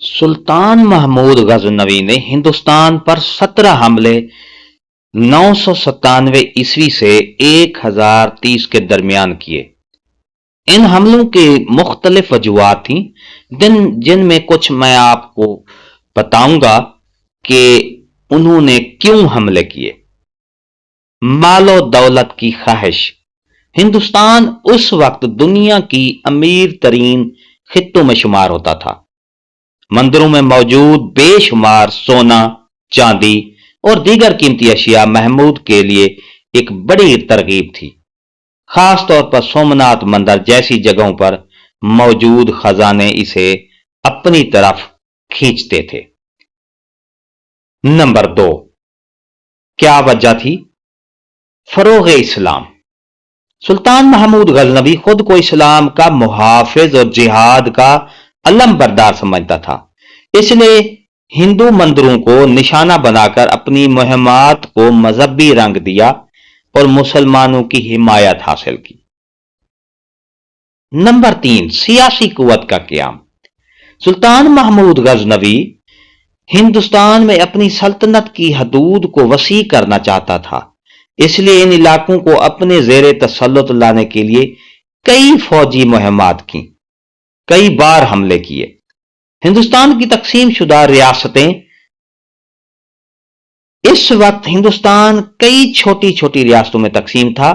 सुल्तान महमूद गजनवी ने हिंदुस्तान पर 17 हमले 997 ईस्वी से 1030 के दरमियान किए। इन हमलों के मुख्तलिफ वजूहात थी, जिनमें कुछ मैं आपको बताऊंगा कि उन्होंने क्यों हमले किए। मालो दौलत की ख्वाहिश। हिंदुस्तान उस वक्त दुनिया की अमीर तरीन खित्तों में शुमार होता था। मंदिरों में मौजूद बेशुमार सोना, चांदी और दीगर कीमती अशिया महमूद के लिए एक बड़ी तरगीब थी। खास तौर पर सोमनाथ मंदिर जैसी जगहों पर मौजूद खजाने इसे अपनी तरफ खींचते थे। नंबर 2, क्या वजह थी? फरोग इस्लाम। सुल्तान महमूद गजनवी खुद को इस्लाम का मुहाफिज और जिहाद का अलम बरदार समझता था, इसलिए हिंदू मंदिरों को निशाना बनाकर अपनी मुहिमात को मजहबी रंग दिया और मुसलमानों की हिमायत हासिल की। नंबर 3, सियासी कुव्वत का क़याम। सुल्तान महमूद गजनवी हिंदुस्तान में अपनी सल्तनत की हदूद को वसी करना चाहता था, इसलिए इन इलाकों को अपने जेर तसल्लुत लाने के लिए कई फौजी मुहिमात की, कई बार हमले किए। हिंदुस्तान की तकसीम शुदा रियासतें। इस वक्त हिंदुस्तान कई छोटी छोटी रियासतों में तकसीम था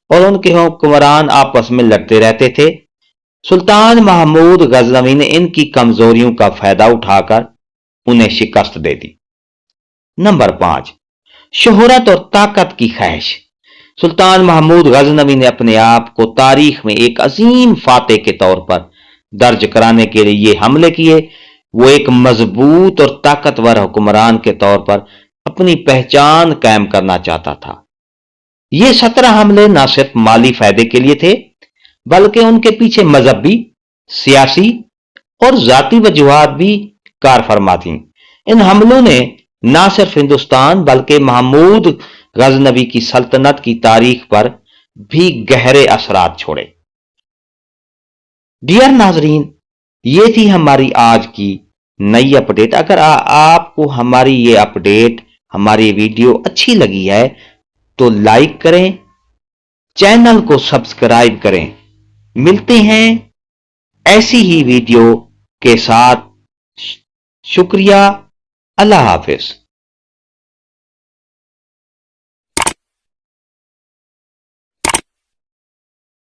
और उनके हुक्मरान आपस में लड़ते रहते थे। सुल्तान महमूद गजनवी ने इनकी कमजोरियों का फायदा उठाकर उन्हें शिकस्त दे दी। नंबर 5, शोहरत और ताकत की ख्वाहिश। सुल्तान महमूद गजनवी ने अपने आप को तारीख में एक अजीम फातेह के तौर पर दर्ज कराने के लिए ये हमले किए। वो एक मजबूत और ताकतवर हुक्मरान के तौर पर अपनी पहचान कायम करना चाहता था। ये 17 हमले न सिर्फ माली फायदे के लिए थे, बल्कि उनके पीछे मजहबी, सियासी और जाती वजूहात भी कार फरमा थी। इन हमलों ने न सिर्फ हिंदुस्तान बल्कि महमूद गजनवी की सल्तनत की तारीख पर भी गहरे असरात छोड़े। डियर नाजरीन, ये थी हमारी आज की नई अपडेट। अगर आपको हमारी ये अपडेट, हमारी वीडियो अच्छी लगी है तो लाइक करें, चैनल को सब्सक्राइब करें। मिलते हैं ऐसी ही वीडियो के साथ। शुक्रिया। अल्लाह हाफिज।